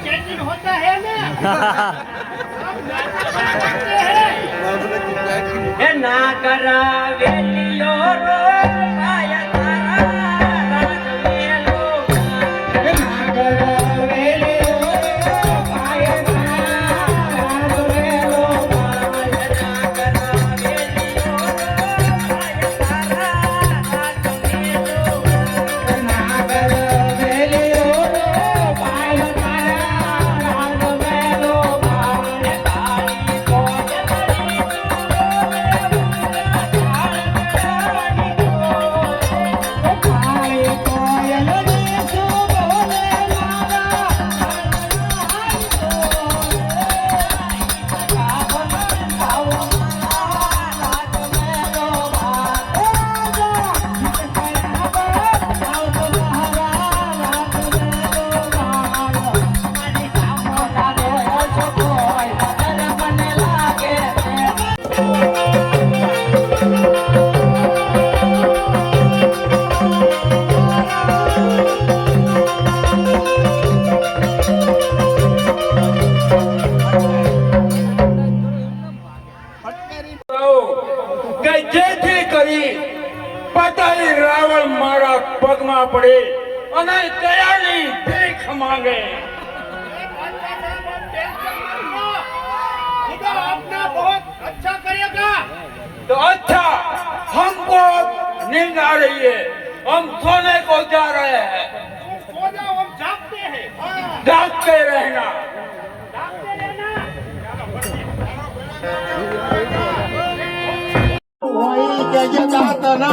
Changing होता है ना ना करा वेलियो रो पाया तारा वेलो ना करा वेलियो पाया तारा वेलो ना करा वेलियो पाया तारा वेलो ना करा वेलियो पाया तारा वेलो तारी को પગમાં પડે અને દયાની ભીખ માંગે अपना बहुत अच्छा करेगा तो अच्छा हमको नींद आ रही है हम सोने को जा रहे हैं सो जाओ हम जागते हैं जागते रहना वही के जाता ना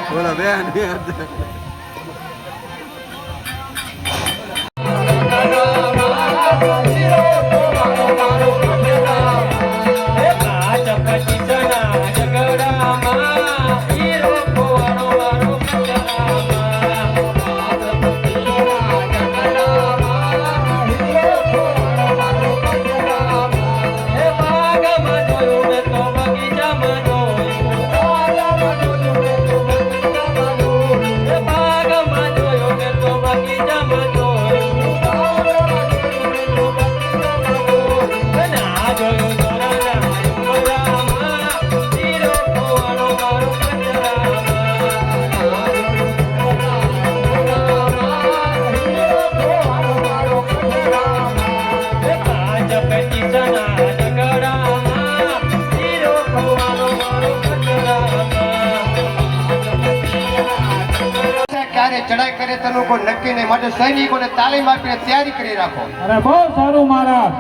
Hola, vean, vean. ચડાઈ કરે તેનું કોઈ નક્કી નહીં, માટે સૈનિકોને તાલીમ આપીને તૈયારી કરી રાખો. અરે બહુ સારું મહારાજ.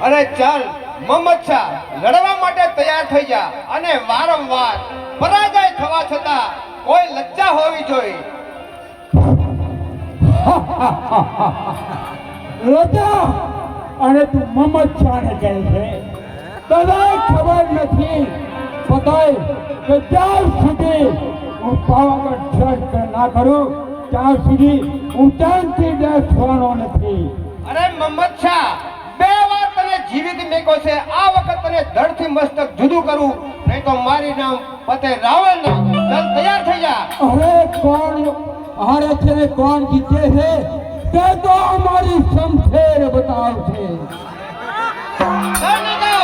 અને ચાલ મોહમ્મદ શાહ, લડવા માટે તૈયાર થઈ જા અને વારંવાર પરાજય થવા છતાં કોઈ લજ્જા હોવી જોઈએ. રાજા અને તું મોહમ્મદ શાહને કહે છે, તને ખબર નથી બતાય કે જ્યાં સુધી હું પાવાગઢ શ્રેષ્ઠ ના કરું ત્યાં સુધી હું ચાંદથી દેશ થવાનો નથી. અરે મોહમ્મદ શાહ, 2 વાર તને જીવિત મેકો છે, આ વખત તને ધડથી મસ્તક જુદું કરું, નહીં તો મારી નામ પતે રાવણ ના. ચાલ તૈયાર થઈ જા. હવે કોણ હારે છે ને કોણ જીતે છે તે તો અમારી શમશેર બતાવશે. ચાલ નીકળો.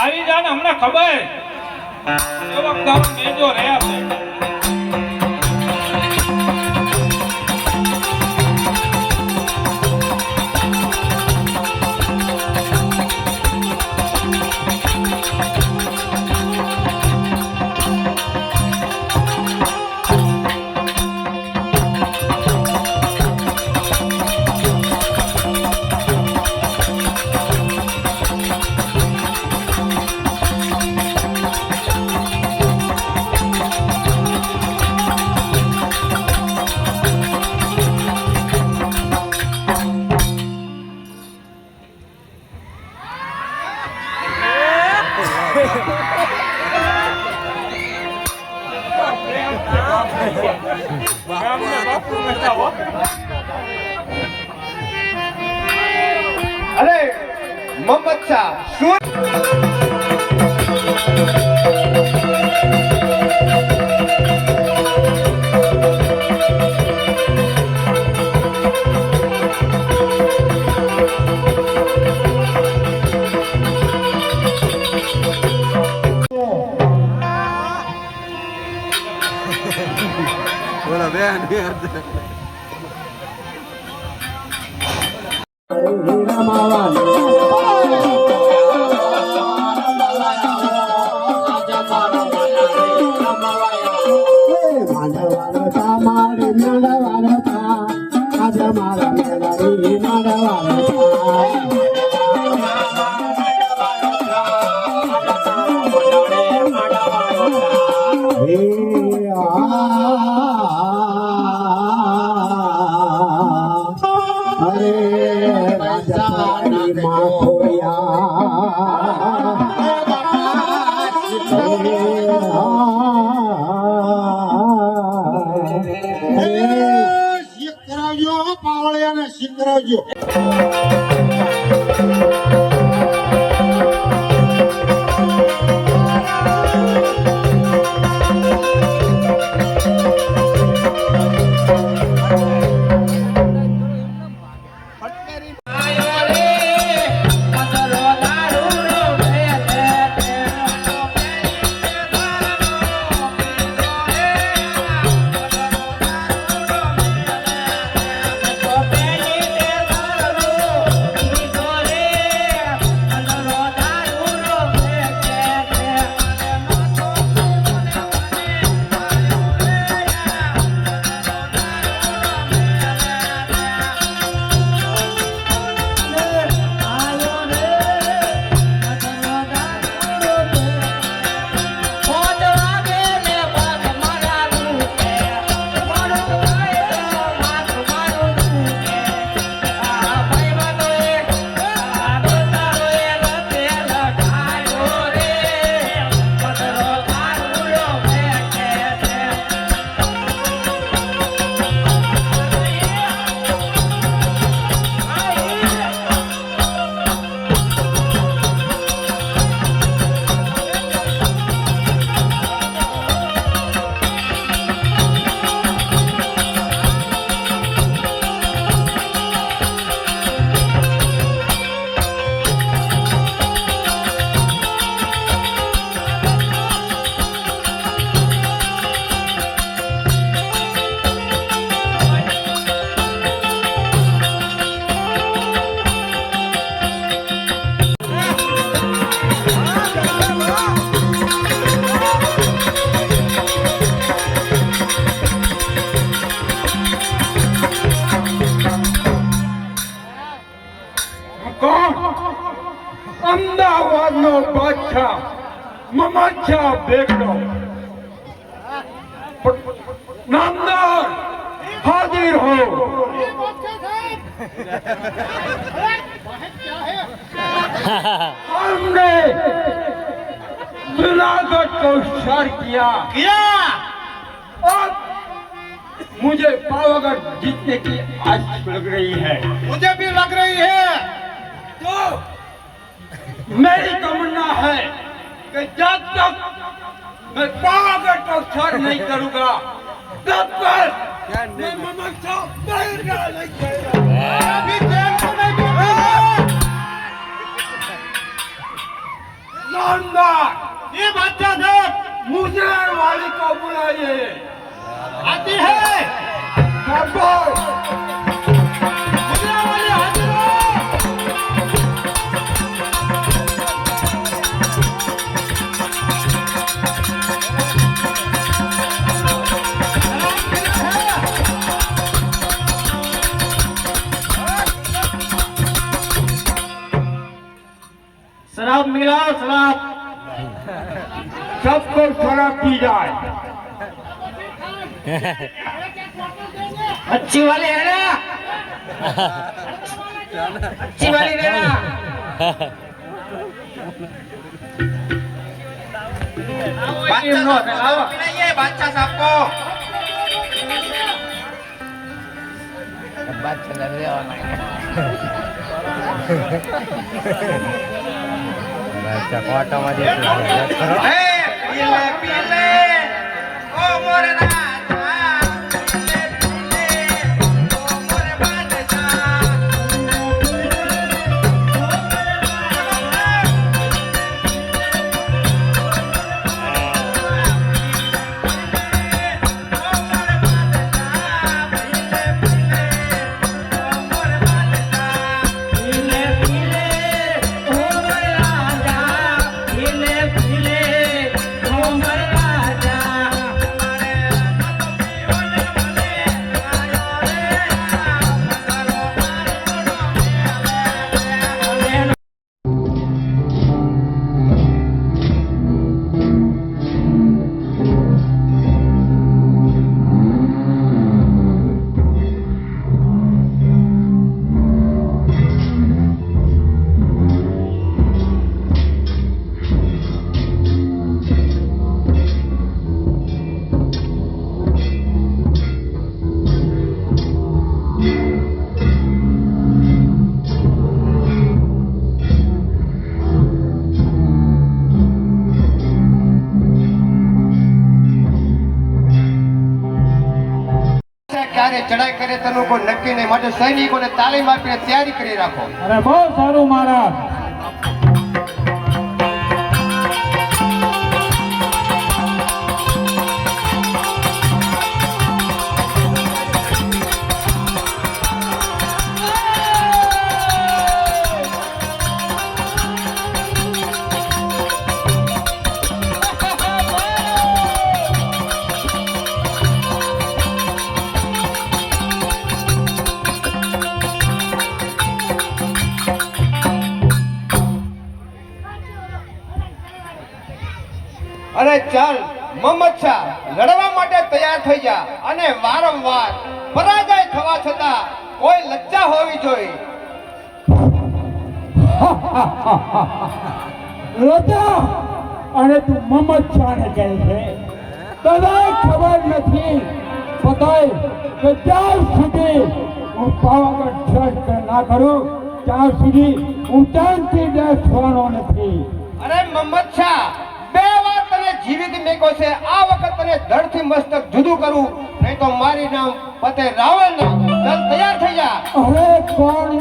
આવી જાને હમણાં ખબર એવો ગામ મેજો રહ્યા છે. અરે મોહમ્મદ શાહ, શું પાવળિયાને શીખરાવજો. અમદાવાદનો બાદશાહ મમાછા બેગડો નામદાર હાજર હો. हमने बिलावट को सर किया और मुझे पावागढ़ जीतने की आस लग रही है. मुझे भी लग रही है. तो मेरी तमन्ना है कि जब तक मैं पावागढ़ को सर नहीं करूंगा तब तक मैं ममता नहीं करूंगा. अभी जेल को नहीं दूंगा. नामदार ये बादशाह साहब मुजरा वाली को बुलाइए. आती है. शाबाश. मुजरा वाली हाजिर हो. शराब मिलाओ शराब. सबको शराब पी जाए. अच्छी वाली है ना. अच्छी वाली देना. पिलाइए बादशाह साहब को. पीले ओ मोरे राजा. पीले ओ मोरे बादशाह. ક્યારે ચડાઈ કરે તેનું કોઈ નક્કી નહીં, માટે સૈનિકોને તાલીમ આપીને તૈયારી કરી રાખો. અરે બહુ સારું મહારાજ. અને ચાલ મોહમ્મદ શાહ, લડવા માટે તૈયાર થઈ જા અને વારંવાર પરાજય થવા છતાં કોઈ લજ્જા હોવી જોઈએ. લતા અને તું મોહમ્મદ શાહને કહે છે, તને ખબર નથી બતાય કે જ્યાં સુધી હું પાવાગઢ ટ્રસ્ટ ના કરું ત્યાં સુધી હું ચાંદથી ડેશ થવાનો નથી. અરે મોહમ્મદ શાહ, 2 વાર તને જીવિત મેકો છે. આ વખત તને ધડથી મસ્તક જુદું કરું, નહીં તો મારી નામ પતે રાવણ નહીં. ચાલ તૈયાર થઈ જા. હવે કોણ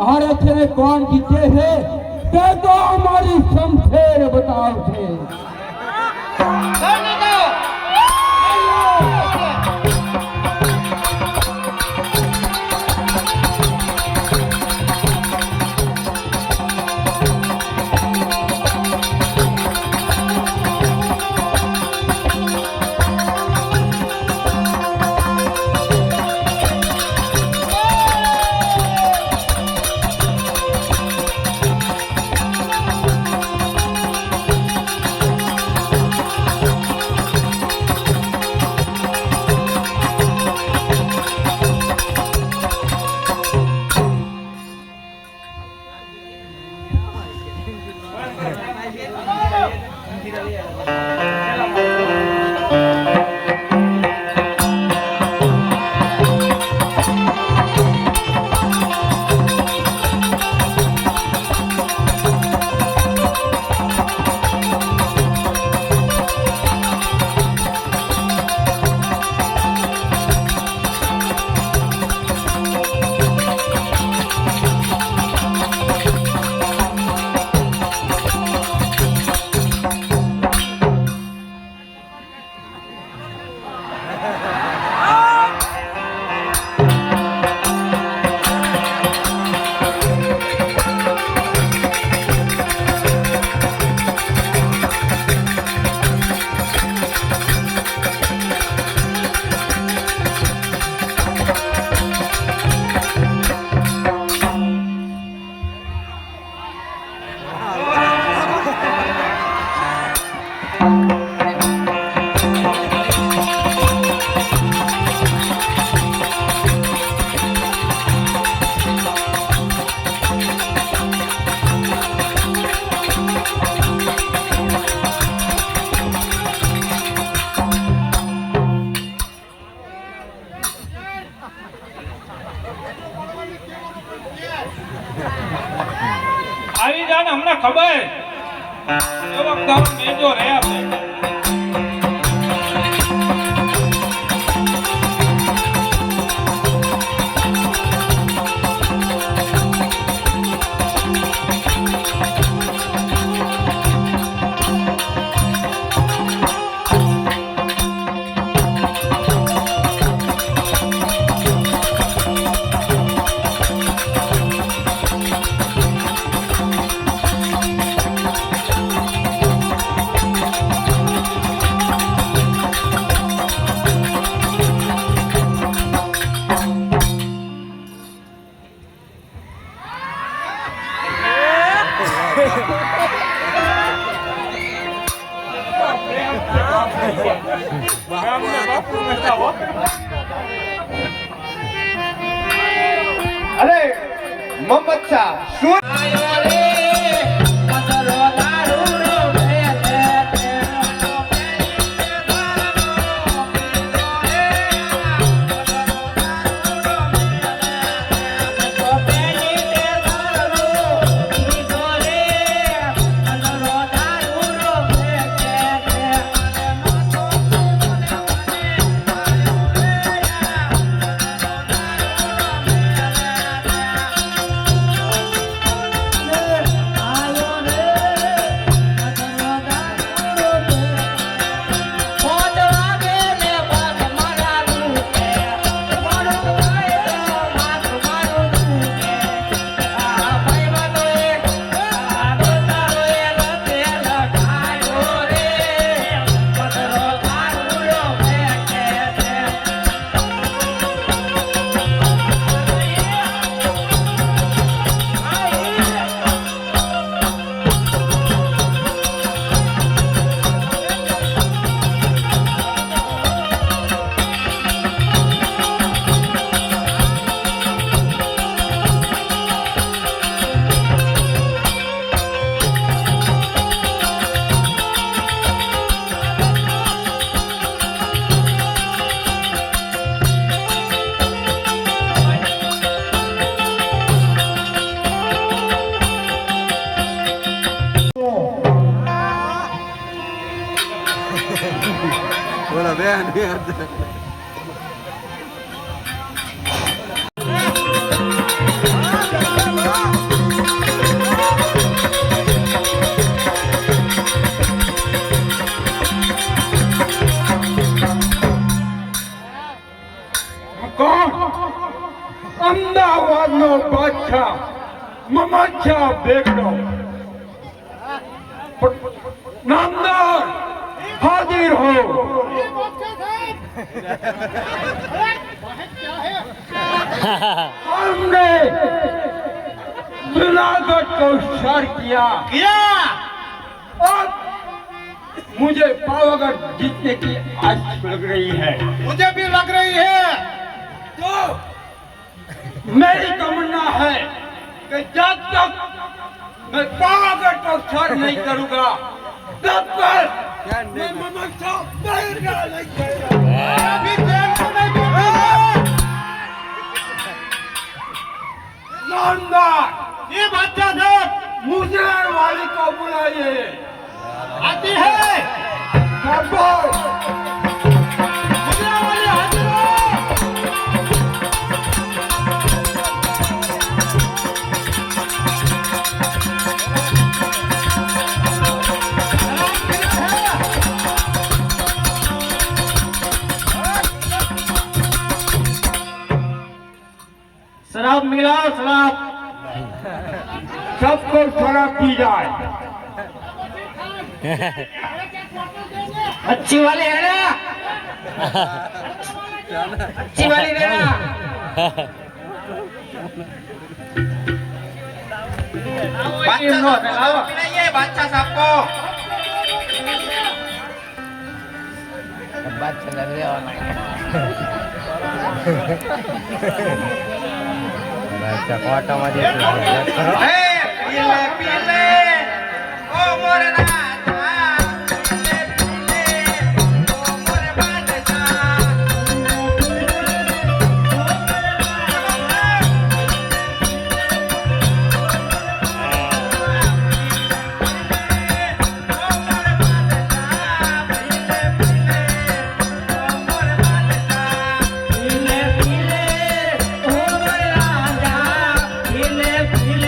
હારે છે કોણ જીતે છે તે તો અમારી શમશેર બતાવશે. સૈનિકો, આવી જા ને અમને ખબર એવો તારો મેજો રે આપણે અરે મોહમ્મદ શાહ, શું આયો રે મદરો દારૂ રો ભેલે તેનો પેલી તે દારૂ પીરો રે મદરો દારૂ રો ભેલે તો પેલી તે દારૂ પીરો રે મદરો દારૂ રો ભેલે અને નો તો મને આયો રે કોણ? અમદાવાદનો બાદશાહ મમાછા બેગડો. નામદાર હાજર હો. हमने जुनागढ़ को सर किया और मुझे पावागढ़ जीतने की आस लग रही है. मुझे भी लग रही है. तो मेरी तमन्ना है कि जब तक मैं पावागढ़ को सर नहीं करूंगा तब तक मैं ममता बैठा नहीं करूंगा. अभी ट्रेन को नहीं बैठा. नामदार ये बादशाह साहब मुझे वाली को बुलाइए. आती है. शाबाश. मुझे वाली हाजिर हो. शराब मिलाओ शराब. सबको शराब पी जाए. अच्छी वाली है ना. अच्छी वाली देना. पिलाइए बादशाह साहब को. पीले ओ मोरे राजा. पीले ओ मोरे बादशाह. पीले पीले ओ मोरे राजा. पीले पीले